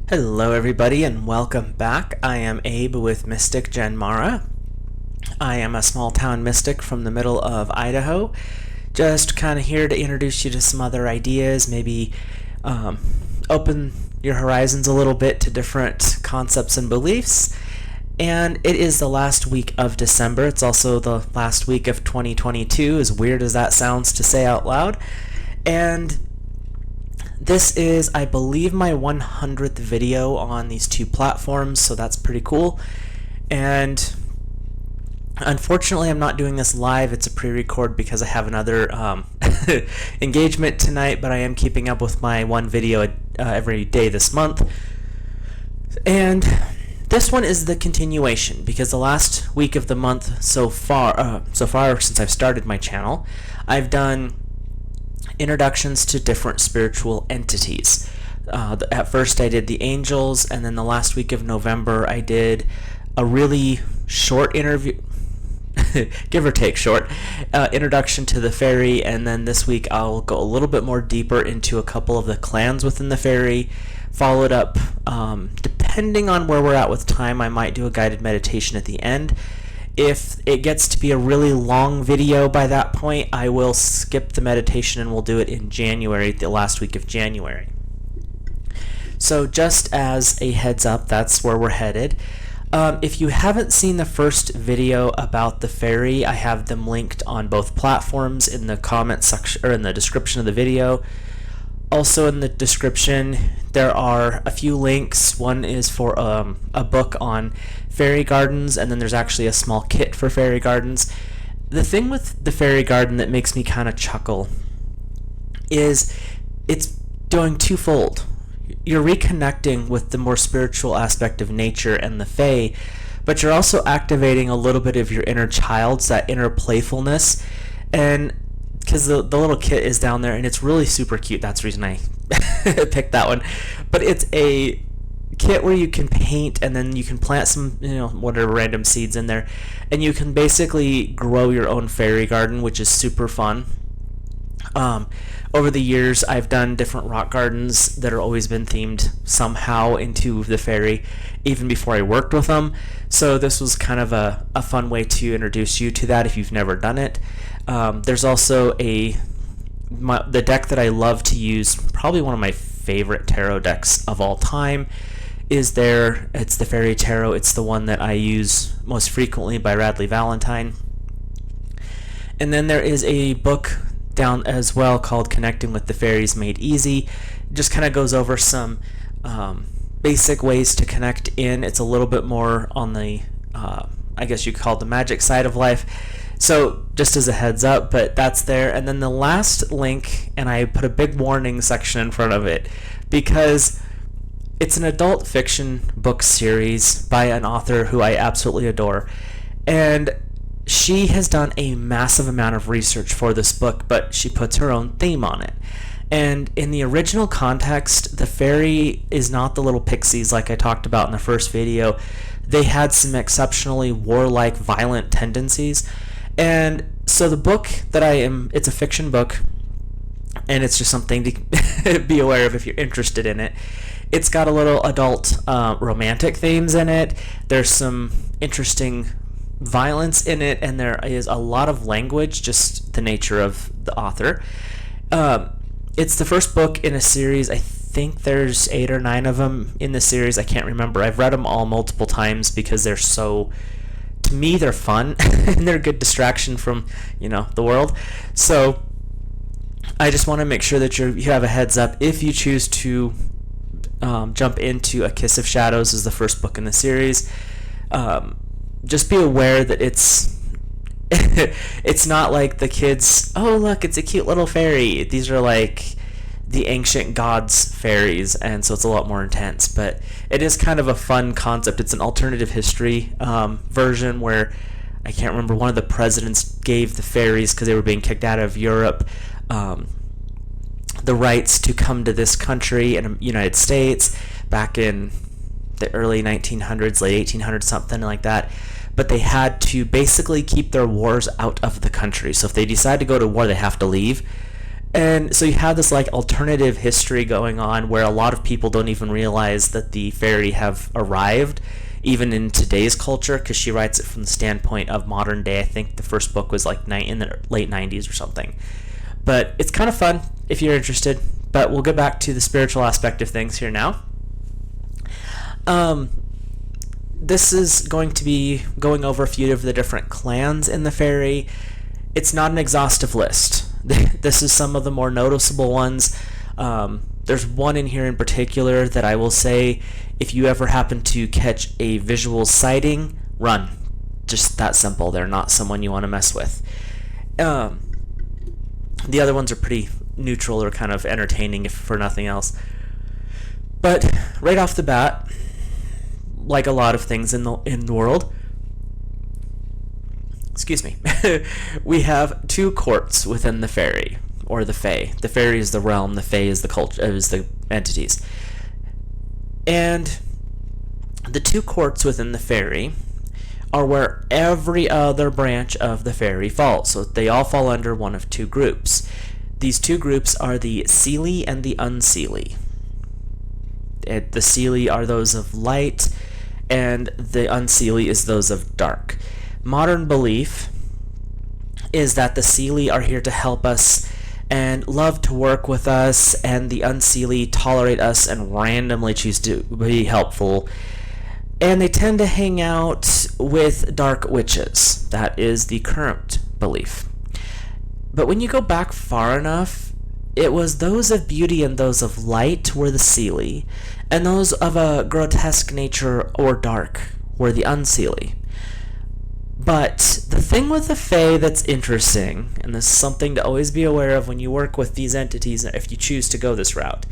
Hello everybody and welcome back. I am Abe with Mystic Gen Mara. I am a small town mystic from the middle of Idaho. Just kind of here to introduce you to some other ideas, maybe open your horizons a little bit to different concepts and beliefs. And it is the last week of December. It's also the last week of 2022, as weird as that sounds to say out loud. And this is, I believe, my 100th video on these two platforms, so that's pretty cool. And unfortunately, I'm not doing this live. It's a pre-record because I have another engagement tonight, but I am keeping up with my one video every day this month. And this one is the continuation because the last week of the month so far since I've started my channel, I've done introductions to different spiritual entities. At first I did the angels, and then the last week of November I did a really short interview, give or take short, introduction to the fairy, and then this week I'll go a little bit more deeper into a couple of the clans within the fairy, followed up, depending on where we're at with time, I might do a guided meditation at the end. If it gets to be a really long video by that point, I will skip the meditation and we'll do it in January, the last week of January. So just as a heads up, that's where we're headed. If you haven't seen the first video about the fairy, I have them linked on both platforms in the comment section or in the description of the video. Also in the description, there are a few links. One is for a book on fairy gardens, and then there's actually a small kit for fairy gardens. The thing with the fairy garden that makes me kind of chuckle is it's doing twofold. You're reconnecting with the more spiritual aspect of nature and the fae, but you're also activating a little bit of your inner child's, that inner playfulness, and because the little kit is down there and it's really super cute. That's the reason I picked that one. But it's a kit where you can paint and then you can plant some, whatever random seeds in there, and you can basically grow your own fairy garden, which is super fun. Over the years, I've done different rock gardens that are always been themed somehow into the fairy, even before I worked with them. So this was kind of a fun way to introduce you to that if you've never done it. There's also the deck that I love to use, probably one of my favorite tarot decks of all time, is there. It's the Fairy Tarot. It's the one that I use most frequently by Radley Valentine. And then there is a book down as well called Connecting with the Fairies Made Easy. It just kind of goes over some basic ways to connect in. It's a little bit more on the, I guess you could call it the magic side of life. So just as a heads up, but that's there. And then the last link, and I put a big warning section in front of it because it's an adult fiction book series by an author who I absolutely adore. And she has done a massive amount of research for this book, but she puts her own theme on it. And in the original context, the fairy is not the little pixies like I talked about in the first video. They had some exceptionally warlike, violent tendencies. And so the book that it's a fiction book, and it's just something to be aware of if you're interested in it. It's got a little adult romantic themes in it. There's some interesting violence in it, and there is a lot of language, just the nature of the author. It's the first book in a series. I think there's 8 or 9 of them in the series. I can't remember. I've read them all multiple times because to me, they're fun and they're a good distraction from, the world. So I just want to make sure that you have a heads up if you choose to jump into A Kiss of Shadows as the first book in the series. Just be aware that it's not like the kids, oh look, it's a cute little fairy. These are like the ancient gods fairies, and so it's a lot more intense, but it is kind of a fun concept. It's an alternative history version where I can't remember, one of the presidents gave the fairies, because they were being kicked out of Europe, the rights to come to this country in the United States back in the early 1900s, late 1800s, something like that. But they had to basically keep their wars out of the country. So if they decide to go to war, they have to leave. And so you have this like alternative history going on where a lot of people don't even realize that the fairy have arrived, even in today's culture, because she writes it from the standpoint of modern day. I think the first book was like in the late 90s or something. But it's kind of fun if you're interested. But we'll get back to the spiritual aspect of things here now. This is going to be going over a few of the different clans in the fairy. It's not an exhaustive list. This is some of the more noticeable ones. There's one in here in particular that I will say, if you ever happen to catch a visual sighting, run. Just that simple. They're not someone you want to mess with. The other ones are pretty neutral or kind of entertaining, if for nothing else. But right off the bat, like a lot of things in the world, excuse me, we have two courts within the fairy, or the fae. The fairy is the realm, the fae is the culture, is the entities. And the two courts within the fairy are where every other branch of the fairy falls. So they all fall under one of two groups. These two groups are the Seelie and the Unseelie. The Seelie are those of light, and the Unseelie is those of dark. Modern belief is that the Seelie are here to help us and love to work with us, and the Unseelie tolerate us and randomly choose to be helpful. And they tend to hang out with dark witches. That is the current belief. But when you go back far enough, it was those of beauty and those of light were the Seelie, and those of a grotesque nature or dark were the Unseelie. But the thing with the Fae that's interesting, and this is something to always be aware of when you work with these entities, if you choose to go this route,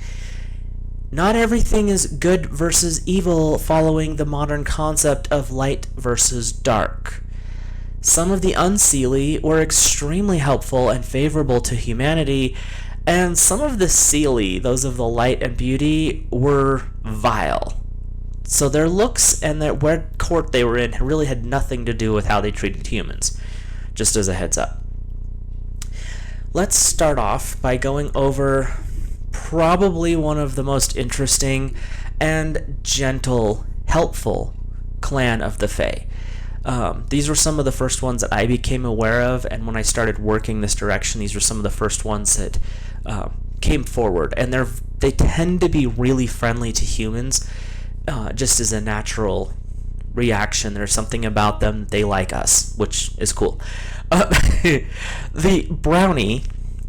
not everything is good versus evil following the modern concept of light versus dark. Some of the Unseelie were extremely helpful and favorable to humanity, and some of the Seelie, those of the light and beauty, were vile. So their looks and what court they were in really had nothing to do with how they treated humans, just as a heads up. Let's start off by going over probably one of the most interesting and gentle, helpful clan of the Fae. These were some of the first ones that I became aware of, and when I started working this direction, these were some of the first ones that came forward. And they tend to be really friendly to humans, just as a natural reaction. There's something about them, they like us, which is cool. The brownie,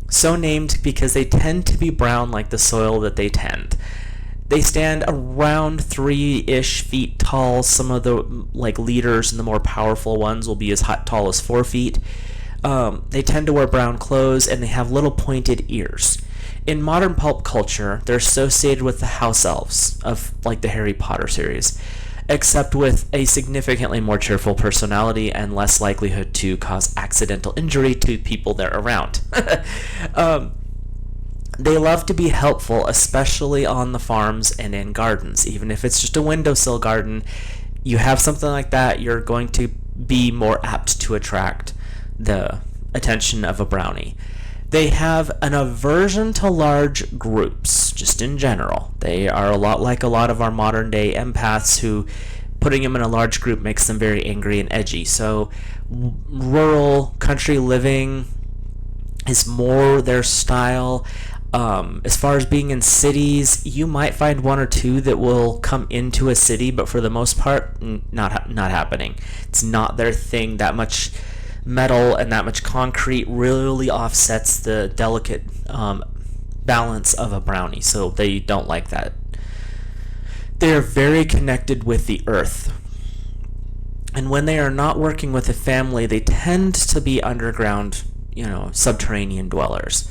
so named because they tend to be brown like the soil that they tend. They stand around 3-ish feet tall. Some of the leaders and the more powerful ones will be as tall as 4 feet. They tend to wear brown clothes, and they have little pointed ears. In modern pulp culture, they're associated with the house elves of the Harry Potter series, except with a significantly more cheerful personality and less likelihood to cause accidental injury to people they're around. They love to be helpful, especially on the farms and in gardens. Even if it's just a windowsill garden, you have something like that, you're going to be more apt to attract the attention of a brownie. They have an aversion to large groups, just in general. They are a lot like a lot of our modern day empaths, who putting them in a large group makes them very angry and edgy. So rural country living is more their style. As far as being in cities, you might find one or two that will come into a city, but for the most part, not happening. It's not their thing. That much metal and that much concrete really offsets the delicate balance of a brownie, so they don't like that. They are very connected with the earth, and when they are not working with a family, they tend to be underground, subterranean dwellers.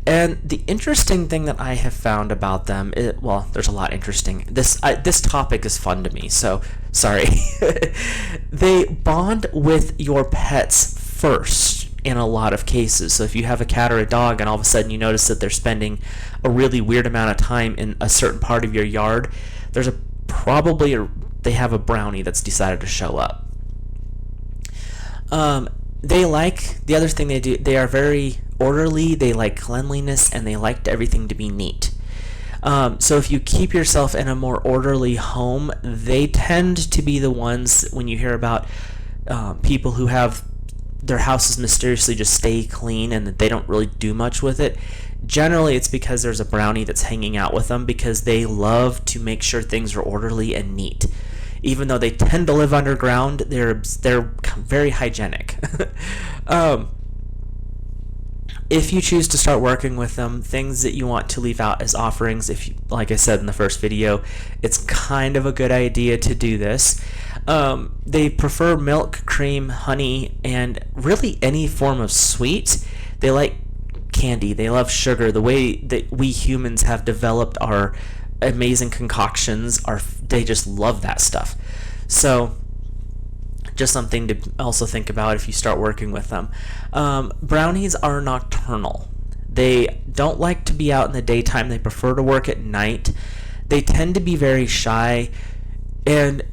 And the interesting thing that I have found about them, there's a lot interesting. This topic is fun to me, so sorry. They bond with your pets first in a lot of cases. So if you have a cat or a dog and all of a sudden you notice that they're spending a really weird amount of time in a certain part of your yard, they have a brownie that's decided to show up. The other thing they do, they are very orderly, they like cleanliness, and they like everything to be neat. So if you keep yourself in a more orderly home, they tend to be the ones, when you hear about people who have their houses mysteriously just stay clean and that they don't really do much with it, generally it's because there's a brownie that's hanging out with them, because they love to make sure things are orderly and neat. Even though they tend to live underground, they're very hygienic. If you choose to start working with them, things that you want to leave out as offerings, if you, like I said in the first video, it's kind of a good idea to do this. They prefer milk, cream, honey, and really any form of sweet. They like candy. They love sugar. The way that we humans have developed our amazing concoctions, they just love that stuff. So just something to also think about if you start working with them. Brownies are nocturnal. They don't like to be out in the daytime. They prefer to work at night. They tend to be very shy, and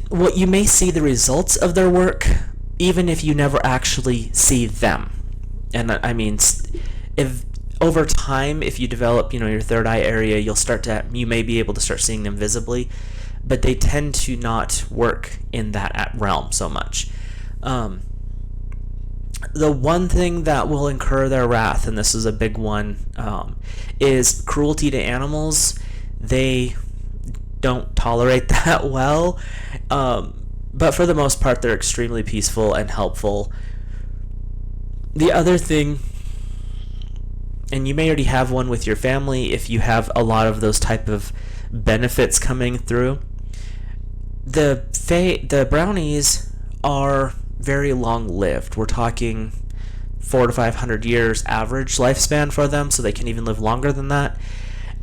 what you may see the results of their work even if you never actually see them. And I mean, if over time, if you develop, your third eye area, you may be able to start seeing them visibly, but they tend to not work in that realm so much. The one thing that will incur their wrath, and this is a big one, is cruelty to animals. They don't tolerate that well, but for the most part, they're extremely peaceful and helpful. The other thing, and you may already have one with your family if you have a lot of those type of benefits coming through, the brownies are very long-lived. We're talking 400 to 500 years average lifespan for them, so they can even live longer than that.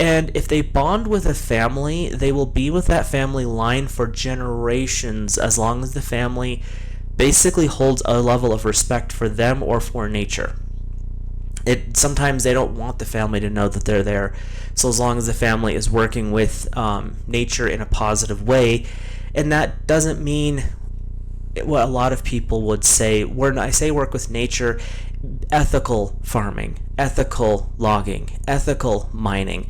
And if they bond with a family, they will be with that family line for generations, as long as the family basically holds a level of respect for them or for nature. Sometimes they don't want the family to know that they're there, so as long as the family is working with nature in a positive way. And that doesn't mean what a lot of people would say. When I say work with nature, ethical farming, ethical logging, ethical mining,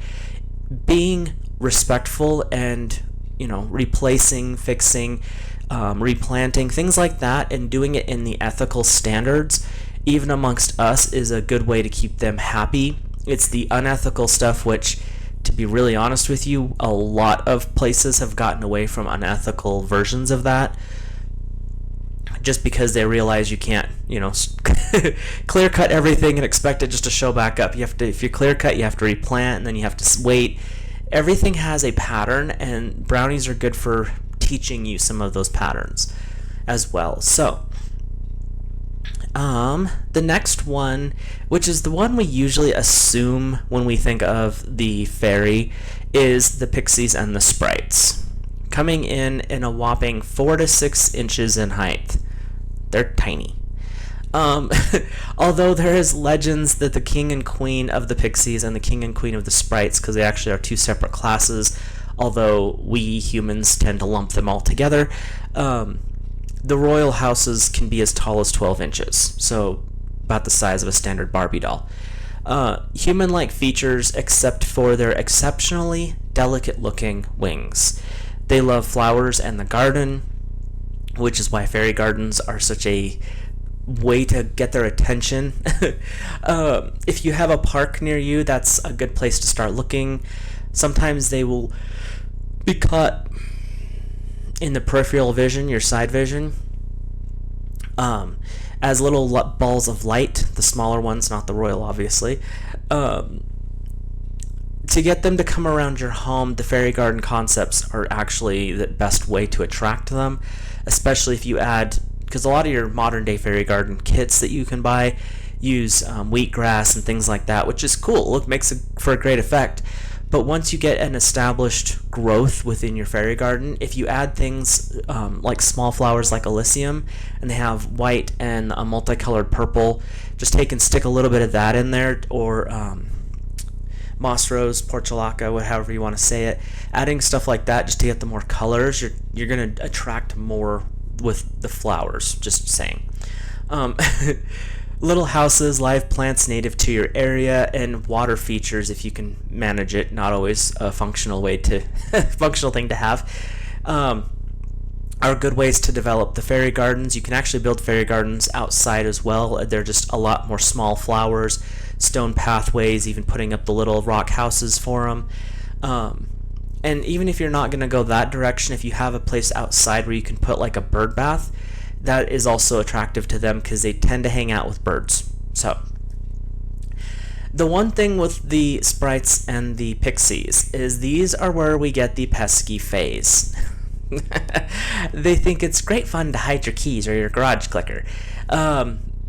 being respectful and replacing, fixing, replanting, things like that, and doing it in the ethical standards, even amongst us, is a good way to keep them happy. It's the unethical stuff which, to be really honest with you, a lot of places have gotten away from unethical versions of that, just because they realize you can't, clear cut everything and expect it just to show back up. If you clear cut, you have to replant, and then you have to wait. Everything has a pattern, and brownies are good for teaching you some of those patterns as well. So, the next one, which is the one we usually assume when we think of the fairy, is the pixies and the sprites, coming in a whopping 4 to 6 inches in height. They're tiny. Although there is legends that the king and queen of the pixies and the king and queen of the sprites, because they actually are two separate classes, although we humans tend to lump them all together, the royal houses can be as tall as 12 inches, so about the size of a standard Barbie doll. Human-like features except for their exceptionally delicate-looking wings. They love flowers and the garden, which is why fairy gardens are such a way to get their attention. If you have a park near you, that's a good place to start looking. Sometimes they will be caught in the peripheral vision, your side vision, as little balls of light, the smaller ones, not the royal, obviously. To get them to come around your home, the fairy garden concepts are actually the best way to attract them, especially if you add, because a lot of your modern day fairy garden kits that you can buy use wheatgrass and things like that, which is cool. Look, makes it for a great effect. But once you get an established growth within your fairy garden, if you add things like small flowers like Alyssium, and they have white and a multicolored purple, just take and stick a little bit of that in there, or moss rose, portulaca, however you want to say it. Adding stuff like that just to get the more colors, you're going to attract more with the flowers, just saying. Little houses, live plants native to your area, and water features if you can manage it. Not always a functional way to functional thing to have. Are good ways to develop the fairy gardens. You can actually build fairy gardens outside as well. They're just a lot more small flowers, stone pathways, even putting up the little rock houses for them. And even if you're not going to go that direction, if you have a place outside where you can put like a bird bath, that is also attractive to them because they tend to hang out with birds. So the one thing with the sprites and the pixies is these are where we get the pesky fays. They think it's great fun to hide your keys or your garage clicker.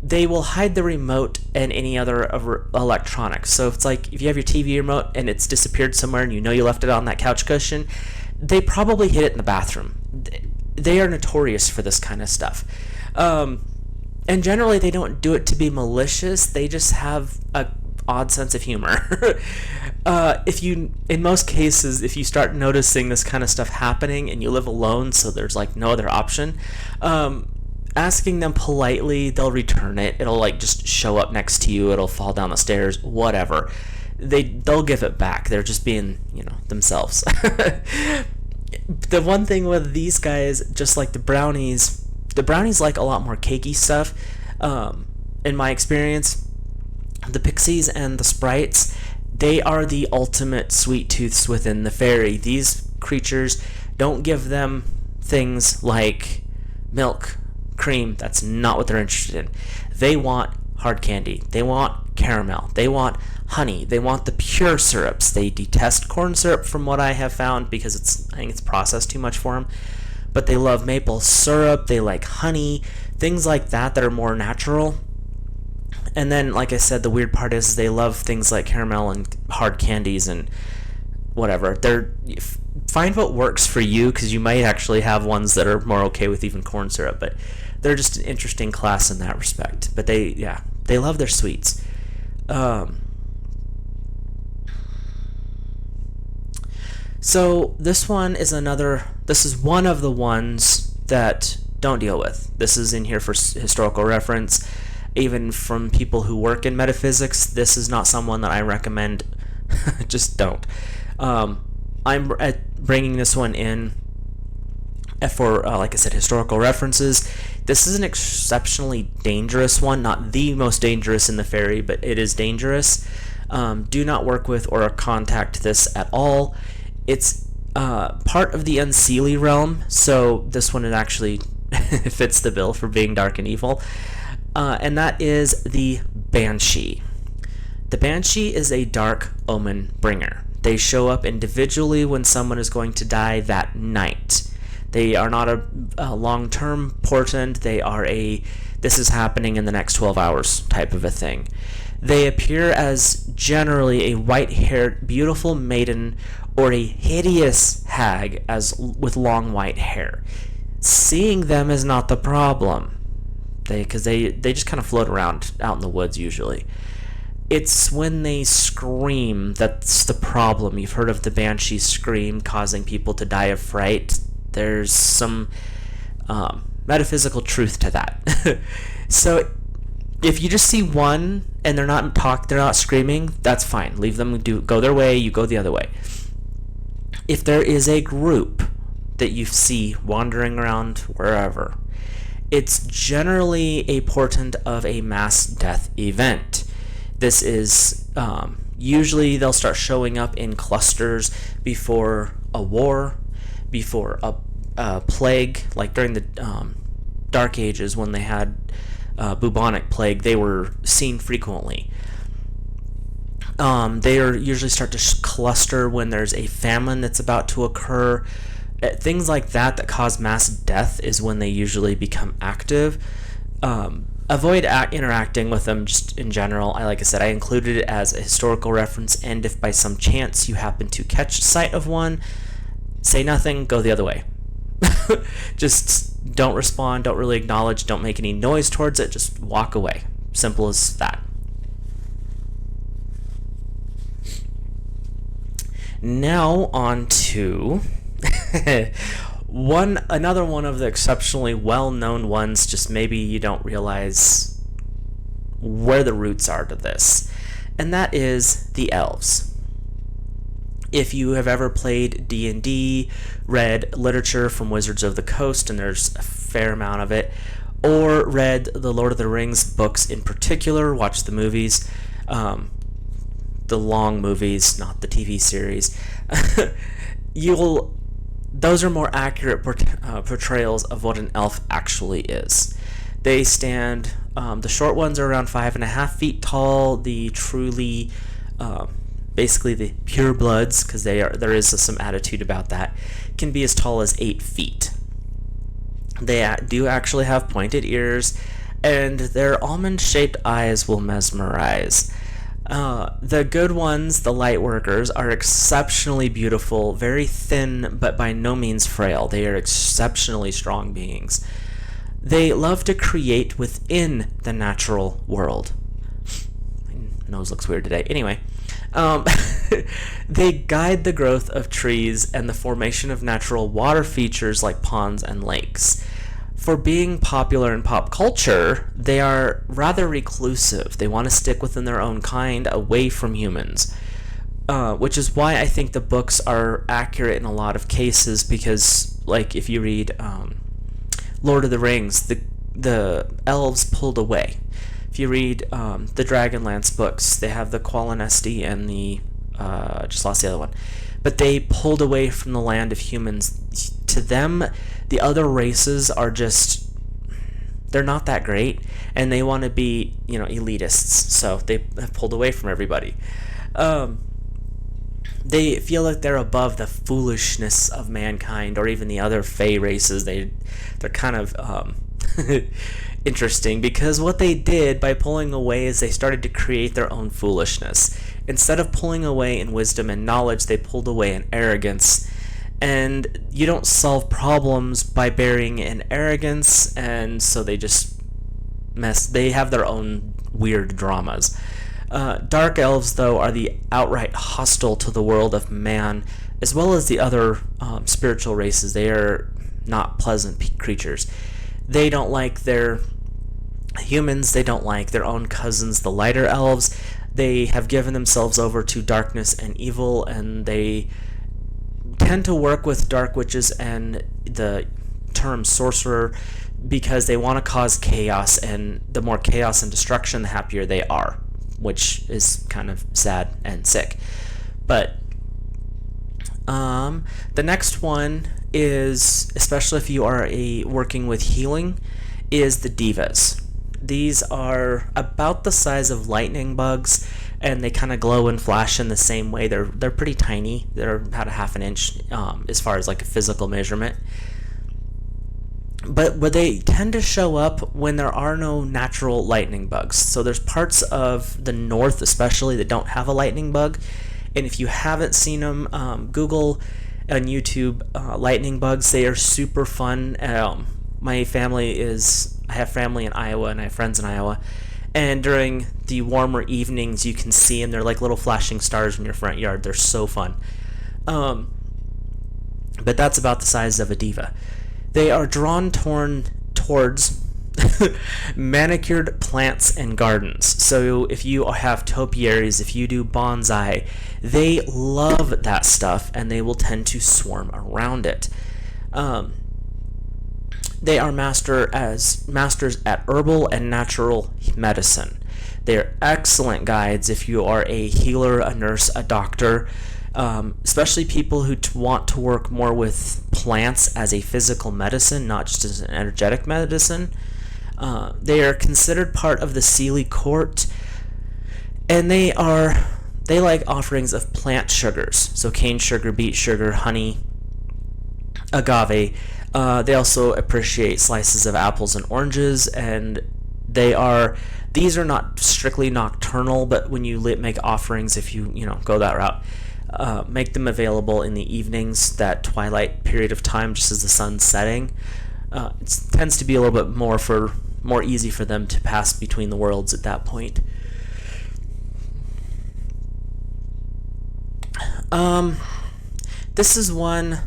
They will hide the remote and any other electronics. So it's like if you have your TV remote and it's disappeared somewhere and you know you left it on that couch cushion, they probably hid it in the bathroom. They are notorious for this kind of stuff. And generally they don't do it to be malicious. They just have a odd sense of humor. In most cases, if you start noticing this kind of stuff happening and you live alone, so there's like no other option, asking them politely, they'll return it. It'll like just show up next to you. It'll fall down the stairs, whatever. They'll give it back. They're just being, themselves. The one thing with these guys, just like the brownies like a lot more cakey stuff. In my experience, the pixies and the sprites, they are the ultimate sweet tooths within the fairy. These creatures, don't give them things like milk, cream. That's not what they're interested in. They want hard candy. They want caramel. They want honey. They want the pure syrups. They detest corn syrup from what I have found because I think it's processed too much for them. But they love maple syrup. They like honey, things like that are more natural. And then, like I said, the weird part is they love things like caramel and hard candies and whatever. Find what works for you, because you might actually have ones that are more okay with even corn syrup, but they're just an interesting class in that respect. But they love their sweets. So this is one of the ones that don't deal with. This is in here for historical reference. Even from people who work in metaphysics, this is not someone that I recommend. Just don't. I'm bringing this one in for, like I said, historical references. This is an exceptionally dangerous one, not the most dangerous in the fairy, but it is dangerous. Do not work with or contact this at all. It's part of the Unseelie realm, so this one actually fits the bill for being dark and evil. And that is the Banshee. The Banshee is a dark omen bringer. They show up individually when someone is going to die that night. They are not a long-term portent. They are this is happening in the next 12 hours type of a thing. They appear as generally a white-haired, beautiful maiden or a hideous hag with long white hair. Seeing them is not the problem. Because they just kind of float around out in the woods usually. It's when they scream that's the problem. You've heard of the Banshee scream causing people to die of fright. There's some metaphysical truth to that. So if you just see one and they're not screaming, that's fine. Leave them go their way, you go the other way. If there is a group that you see wandering around wherever, it's generally a portent of a mass death event. This is usually they'll start showing up in clusters before a war, before a plague, like during the Dark Ages when they had bubonic plague. They were seen frequently. They usually start to cluster when there's a famine that's about to occur. Things like that cause mass death is when they usually become active. Avoid interacting with them just in general. Like I said, I included it as a historical reference, and if by some chance you happen to catch sight of one, say nothing, go the other way. Just don't respond, don't really acknowledge, don't make any noise towards it, just walk away. Simple as that. Now on to another one of the exceptionally well-known ones, just maybe you don't realize where the roots are to this, and that is the elves. If you have ever played D&D, read literature from Wizards of the Coast, and there's a fair amount of it, or read the Lord of the Rings books in particular, watched the movies, the long movies, not the TV series, those are more accurate portrayals of what an elf actually is. They stand, the short ones are around 5.5 feet tall. The truly, basically the pure bloods, because there is some attitude about that, can be as tall as 8 feet. They do actually have pointed ears, and their almond-shaped eyes will mesmerize. The good ones, the light workers, are exceptionally beautiful, very thin, but by no means frail. They are exceptionally strong beings. They love to create within the natural world. My nose looks weird today. Anyway, they guide the growth of trees and the formation of natural water features like ponds and lakes. For being popular in pop culture, they are rather reclusive. They want to stick within their own kind, away from humans, which is why I think the books are accurate in a lot of cases, because, like, if you read Lord of the Rings, the elves pulled away. If you read the Dragonlance books, they have the Qualinesti and the just lost the other one, but they pulled away from the land of humans. To them, the other races are just, they're not that great, and they want to be, elitists, so they have pulled away from everybody. They feel like they're above the foolishness of mankind, or even the other Fey races. They're kind of interesting, because what they did by pulling away is they started to create their own foolishness. Instead of pulling away in wisdom and knowledge, they pulled away in arrogance. And you don't solve problems by burying in arrogance, and so they just they have their own weird dramas. Dark elves, though, are the outright hostile to the world of man, as well as the other spiritual races. They are not pleasant creatures. They don't like their humans. They don't like their own cousins, the lighter elves. They have given themselves over to darkness and evil, and they tend to work with dark witches and the term sorcerer because they want to cause chaos, and the more chaos and destruction, the happier they are, which is kind of sad and sick. But the next one is, especially if you are working with healing, is the divas. These are about the size of lightning bugs, and they kind of glow and flash in the same way. They're pretty tiny. They're about a half an inch as far as like a physical measurement. But they tend to show up when there are no natural lightning bugs. So there's parts of the north especially that don't have a lightning bug. And if you haven't seen them, Google on YouTube lightning bugs. They are super fun. I have family in Iowa, and I have friends in Iowa. And during the warmer evenings, you can see them. They're like little flashing stars in your front yard. They're so fun. But that's about the size of a diva. They are drawn towards manicured plants and gardens. So if you have topiaries, if you do bonsai, they love that stuff, and they will tend to swarm around it. They are masters at herbal and natural medicine. They are excellent guides if you are a healer, a nurse, a doctor, especially people who want to work more with plants as a physical medicine, not just as an energetic medicine. They are considered part of the Seelie court, and they like offerings of plant sugars, so cane sugar, beet sugar, honey, agave. They also appreciate slices of apples and oranges, and these are not strictly nocturnal, but when you make offerings, if you go that route, make them available in the evenings, that twilight period of time, just as the sun's setting. It tends to be a little bit more easy for them to pass between the worlds at that point. This is one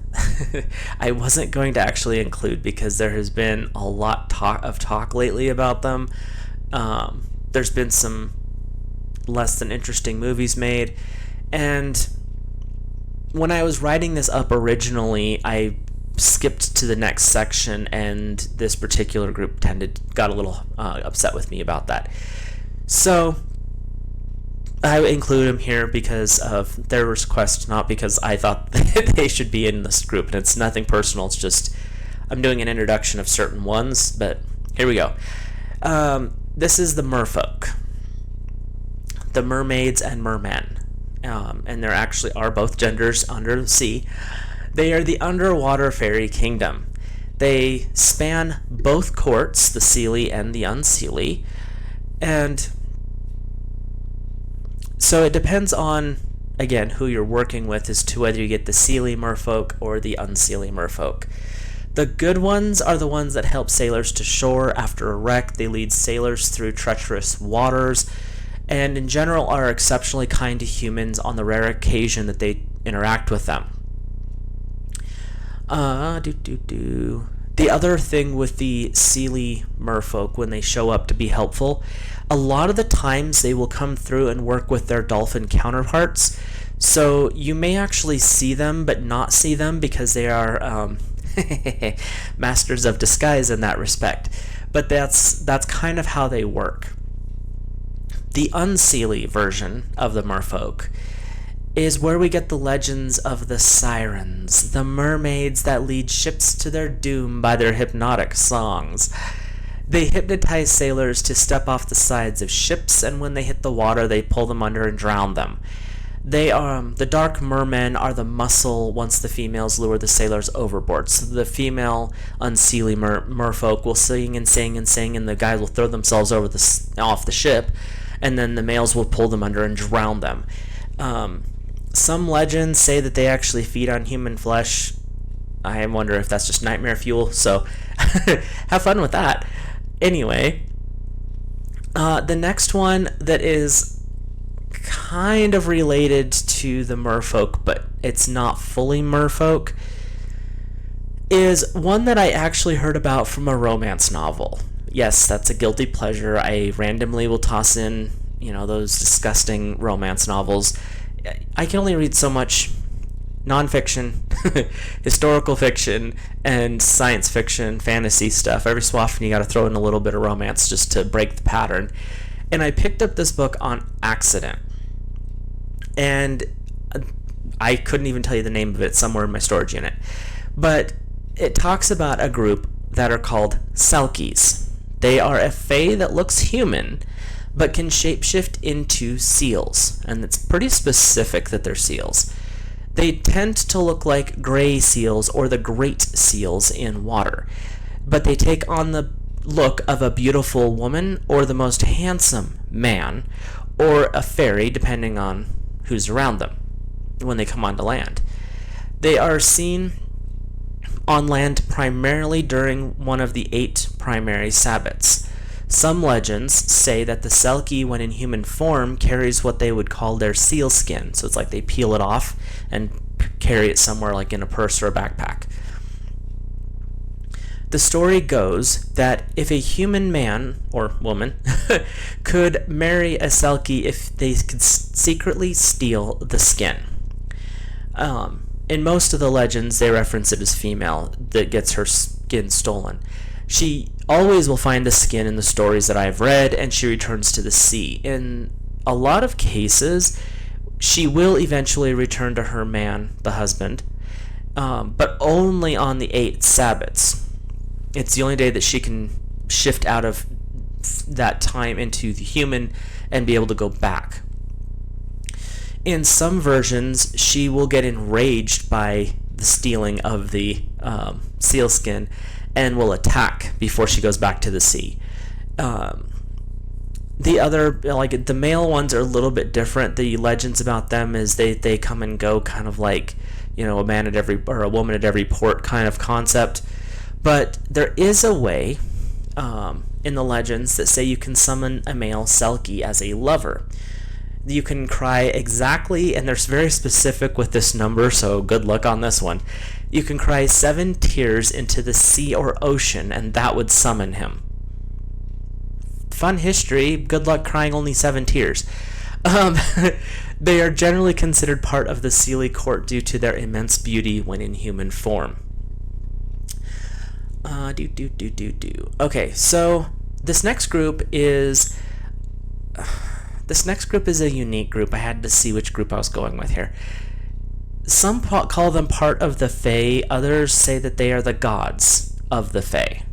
I wasn't going to actually include because there has been a lot of talk lately about them. There's been some less than interesting movies made, and when I was writing this up originally, I skipped to the next section, and this particular group got a little upset with me about that. So I include them here because of their request, not because I thought they should be in this group. And it's nothing personal. It's just I'm doing an introduction of certain ones, but here we go. This is the merfolk, the mermaids and mermen, and there actually are both genders under the sea. They are the underwater fairy kingdom. They span both courts, the Seelie and the Unseelie, and so it depends on, again, who you're working with as to whether you get the Seelie merfolk or the Unseelie merfolk. The good ones are the ones that help sailors to shore after a wreck. They lead sailors through treacherous waters, and in general are exceptionally kind to humans on the rare occasion that they interact with them. The other thing with the Seelie merfolk, when they show up to be helpful, a lot of the times they will come through and work with their dolphin counterparts. So you may actually see them but not see them because they are masters of disguise in that respect. But that's kind of how they work. The Unseelie version of the merfolk is where we get the legends of the sirens, the mermaids that lead ships to their doom by their hypnotic songs. They hypnotize sailors to step off the sides of ships, and when they hit the water, they pull them under and drown them. The dark mermen are the muscle once the females lure the sailors overboard. So the female Unseelie merfolk will sing and sing and sing, and the guys will throw themselves off the ship, and then the males will pull them under and drown them. Some legends say that they actually feed on human flesh. I wonder if that's just nightmare fuel, so have fun with that. Anyway, the next one that is kind of related to the merfolk, but it's not fully merfolk, is one that I actually heard about from a romance novel. Yes, that's a guilty pleasure. I randomly will toss in, those disgusting romance novels. I can only read so much nonfiction, historical fiction, and science fiction, fantasy stuff. Every so often you gotta throw in a little bit of romance just to break the pattern. And I picked up this book on accident. And I couldn't even tell you the name of it, somewhere in my storage unit. But it talks about a group that are called Selkies. They are a fae that looks human, but can shapeshift into seals, and it's pretty specific that they're seals. They tend to look like gray seals or the great seals in water, but they take on the look of a beautiful woman or the most handsome man or a fairy, depending on who's around them when they come onto land. They are seen on land primarily during one of the 8 primary Sabbats. Some legends say that the Selkie, when in human form, carries what they would call their seal skin. So it's like they peel it off and carry it somewhere like in a purse or a backpack. The story goes that if a human man or woman could marry a Selkie, if they could secretly steal the skin. In most of the legends, they reference it as female that gets her skin stolen. She always will find the skin in the stories that I've read, and she returns to the sea. In a lot of cases, she will eventually return to her man, the husband, but only on the 8 Sabbats. It's the only day that she can shift out of that time into the human and be able to go back. In some versions, she will get enraged by the stealing of the sealskin and will attack before she goes back to the sea. The other, like the male ones, are a little bit different. The legends about them is they come and go, kind of like, a man at every, or a woman at every port kind of concept. But there is a way in the legends that say you can summon a male Selkie as a lover. You can cry exactly, and they're very specific with this number, so good luck on this one. You can cry 7 tears into the sea or ocean, and that would summon him. fun history. Good luck crying only 7 tears. Um, they are generally considered part of the Seelie court due to their immense beauty when in human form. Okay, so this next group is a unique group. I had to see which group I was going with here. Some call them part of the Fae. Others say that they are the gods of the Fae.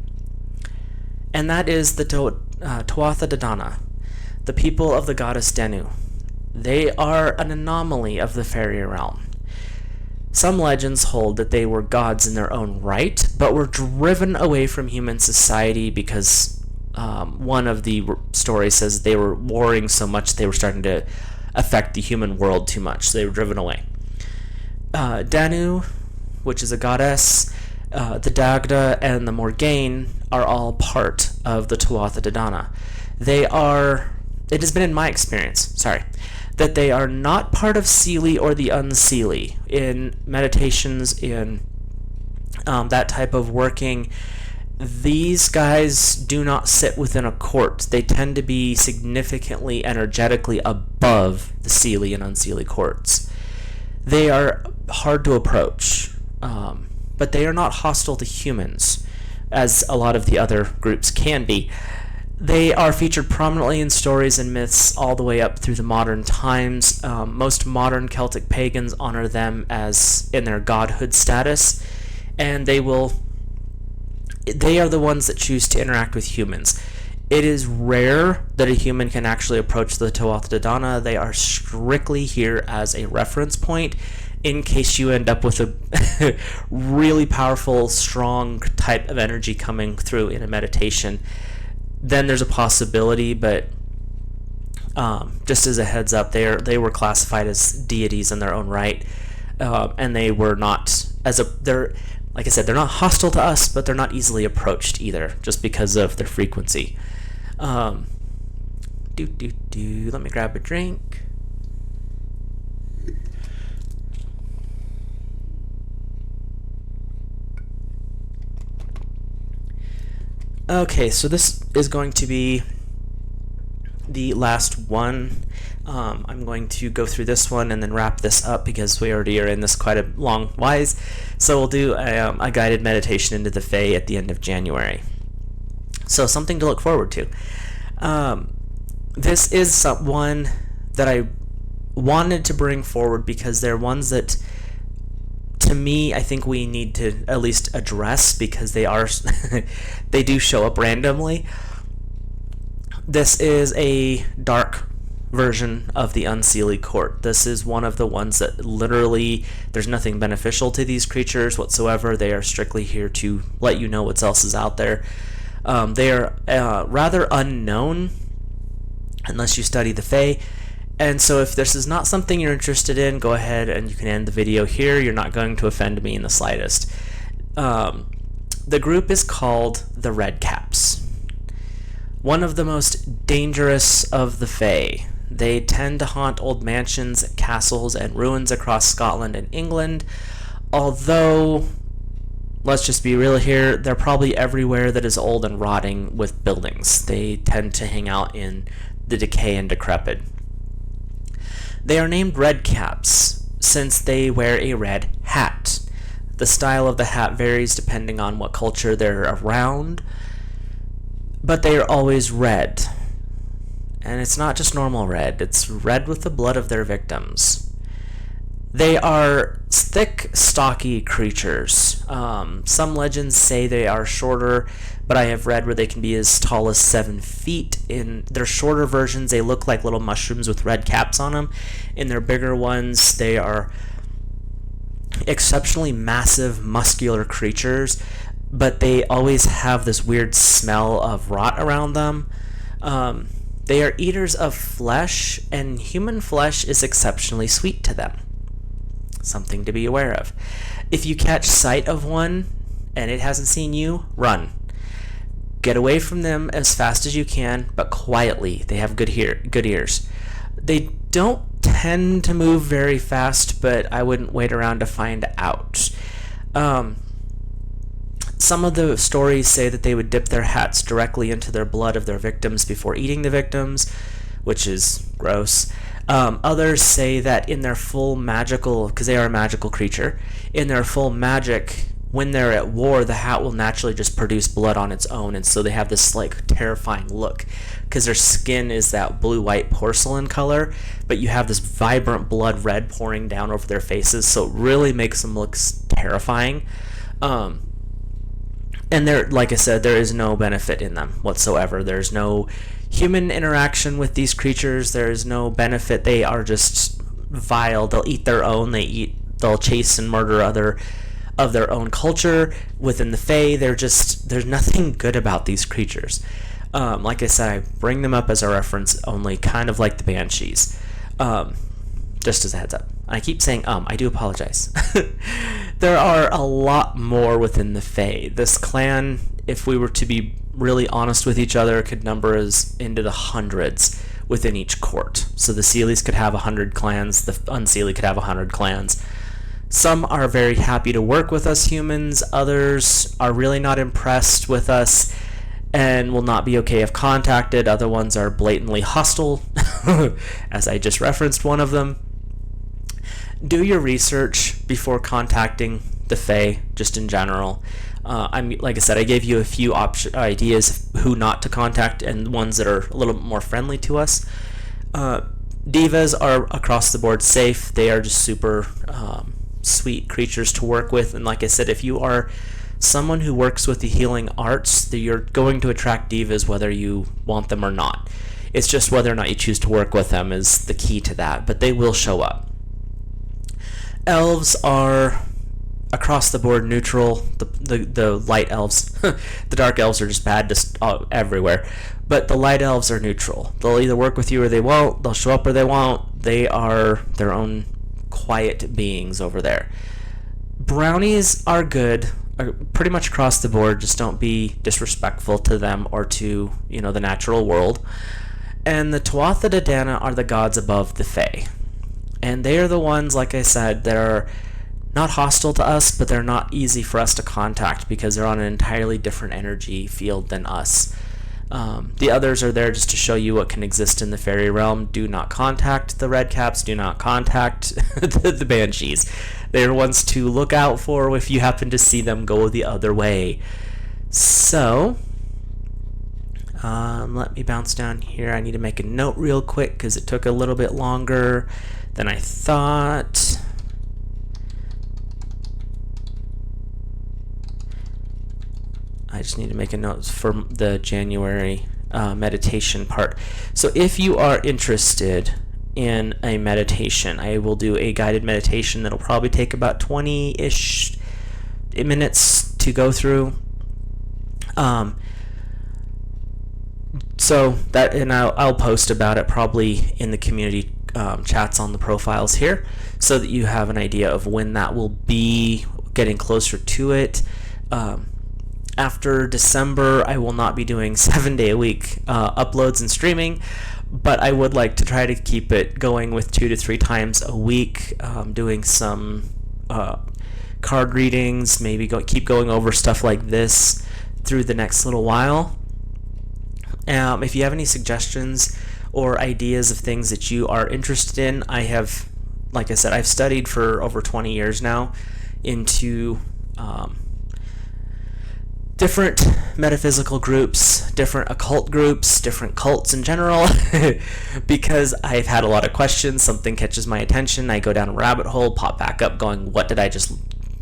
And that is the Tuatha De Danann, the people of the goddess Danu. They are an anomaly of the fairy realm. Some legends hold that they were gods in their own right, but were driven away from human society because one of the stories says they were warring so much they were starting to affect the human world too much, so they were driven away. Danu, which is a goddess, the Dagda, and the Morgaine are all part of the Tuatha De Danann. It has been in my experience, that they are not part of Seelie or the Unseelie. In meditations, in that type of working, these guys do not sit within a court. They tend to be significantly energetically above the Seelie and Unseelie courts. They are hard to approach, but they are not hostile to humans, as a lot of the other groups can be. They are featured prominently in stories and myths all the way up through the modern times. Most modern Celtic pagans honor them as in their godhood status, and they are the ones that choose to interact with humans. It is rare that a human can actually approach the Tuatha De Danann. They are strictly here as a reference point in case you end up with a really powerful, strong type of energy coming through in a meditation. Then there's a possibility, but just as a heads up, they were classified as deities in their own right, and they were not they're like I said, they're not hostile to us, but they're not easily approached either, just because of their frequency. Let me grab a drink. Okay, so this is going to be the last one. I'm going to go through this one and then wrap this up because we already are in this quite a long wise. So we'll do a guided meditation into the Fae at the end of January. So something to look forward to. This is one that I wanted to bring forward because they're ones that, to me, I think we need to at least address because they do show up randomly. This is a dark version of the Unseelie court. This is one of the ones that literally there's nothing beneficial to these creatures whatsoever. They are strictly here to let you know what else is out there. They are rather unknown unless you study the Fae. And so if this is not something you're interested in, go ahead and you can end the video here. You're not going to offend me in the slightest. The group is called the Red Caps. One of the most dangerous of the Fae. They tend to haunt old mansions, castles, and ruins across Scotland and England. Although, let's just be real here, they're probably everywhere that is old and rotting with buildings. They tend to hang out in the decay and decrepit. They are named Red Caps since they wear a red hat. The style of the hat varies depending on what culture they're around, but they are always red. And it's not just normal red, it's red with the blood of their victims. They are thick, stocky creatures. Some legends say they are shorter, but I have read where they can be as tall as 7 feet. In their shorter versions, they look like little mushrooms with red caps on them. In their bigger ones, they are exceptionally massive, muscular creatures, but they always have this weird smell of rot around them. They are eaters of flesh, and human flesh is exceptionally sweet to them. Something to be aware of. If you catch sight of one and it hasn't seen you, run. Get away from them as fast as you can, but quietly. They have good ears. They don't tend to move very fast, but I wouldn't wait around to find out. Some of the stories say that they would dip their hats directly into their blood of their victims before eating the victims, which is gross. Others say that in their full magical, because they are a magical creature, in their full magic, when they're at war, the hat will naturally just produce blood on its own, and so they have this like terrifying look because their skin is that blue-white porcelain color, but you have this vibrant blood red pouring down over their faces, so it really makes them look terrifying. And there, like I said, there is no benefit in them whatsoever. There's no human interaction with these creatures. There is no benefit. They are just vile. They'll eat their own. They'll chase and murder other of their own culture within the Fae. There's nothing good about these creatures. Like I said, I bring them up as a reference only, kind of like the Banshees. Just as a heads up. I keep saying I do apologize. There are a lot more within the Fae. This clan, if we were to be really honest with each other, could number us into the hundreds within each court. So the Seelies could have 100 clans, the Unseelie could have 100 clans. Some are very happy to work with us humans, others are really not impressed with us and will not be okay if contacted. Other ones are blatantly hostile, as I just referenced one of them. Do your research before contacting the Fae, just in general. Like I said, I gave you a few ideas of who not to contact and ones that are a little bit more friendly to us. Divas are across the board safe. They are just super sweet creatures to work with. And like I said, if you are someone who works with the healing arts, you're going to attract divas whether you want them or not. It's just whether or not you choose to work with them is the key to that, but they will show up. Elves are across the board neutral. The light elves, the dark elves are just bad just everywhere, but the light elves are neutral. They'll either work with you or they won't. They'll show up or they won't. They are their own quiet beings over there. Brownies are good, pretty much across the board. Just don't be disrespectful to them or to the natural world. And the Tuatha De Danann are the gods above the Fae. And they are the ones, like I said, that are not hostile to us, but they're not easy for us to contact because they're on an entirely different energy field than us. The others are there just to show you what can exist in the fairy realm. Do not contact the Redcaps. Do not contact the Banshees. They're ones to look out for if you happen to see them go the other way. So, let me bounce down here. I need to make a note real quick because it took a little bit longer than I thought. I just need to make a note for the January meditation part. So if you are interested in a meditation, I will do a guided meditation that'll probably take about 20-ish minutes to go through. So that, and I'll post about it probably in the community chats on the profiles here, so that you have an idea of when that will be, getting closer to it. After December, I will not be doing 7-day-a-week uploads and streaming, but I would like to try to keep it going with 2 to 3 times a week, doing some card readings, maybe keep going over stuff like this through the next little while. If you have any suggestions or ideas of things that you are interested in, I have, like I said, I've studied for over 20 years now into different metaphysical groups, different occult groups, different cults in general, because I've had a lot of questions. Something catches my attention, I go down a rabbit hole, pop back up going, what did I just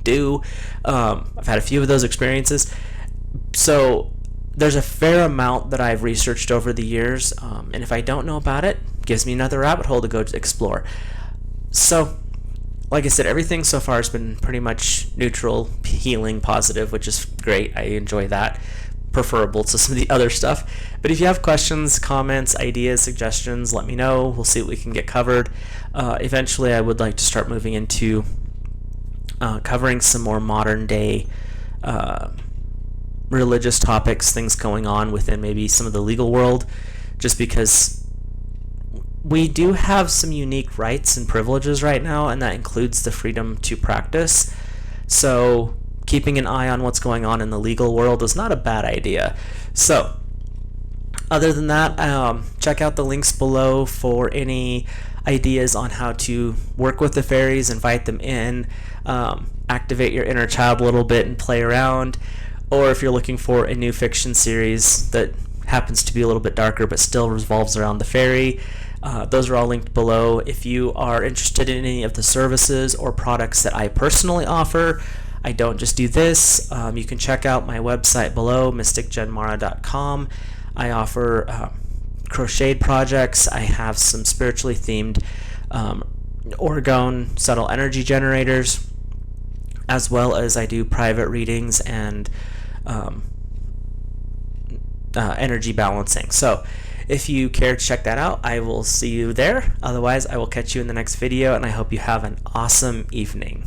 do? I've had a few of those experiences. So there's a fair amount that I've researched over the years, and if I don't know about it, it gives me another rabbit hole to go to explore. So, like I said, everything so far has been pretty much neutral, healing, positive, which is great. I enjoy that, preferable to some of the other stuff. But if you have questions, comments, ideas, suggestions, let me know. We'll see what we can get covered. Eventually, I would like to start moving into covering some more modern day religious topics, things going on within maybe some of the legal world, just because we do have some unique rights and privileges right now, and that includes the freedom to practice. So keeping an eye on what's going on in the legal world is not a bad idea. So other than that, check out the links below for any ideas on how to work with the fairies, invite them in, activate your inner child a little bit and play around, or if you're looking for a new fiction series that happens to be a little bit darker but still revolves around the fairy. Those are all linked below. If you are interested in any of the services or products that I personally offer, I don't just do this. You can check out my website below, mysticjenmara.com. I offer crocheted projects. I have some spiritually themed orgone subtle energy generators, as well as I do private readings and energy balancing. So if you care to check that out, I will see you there. Otherwise, I will catch you in the next video, and I hope you have an awesome evening.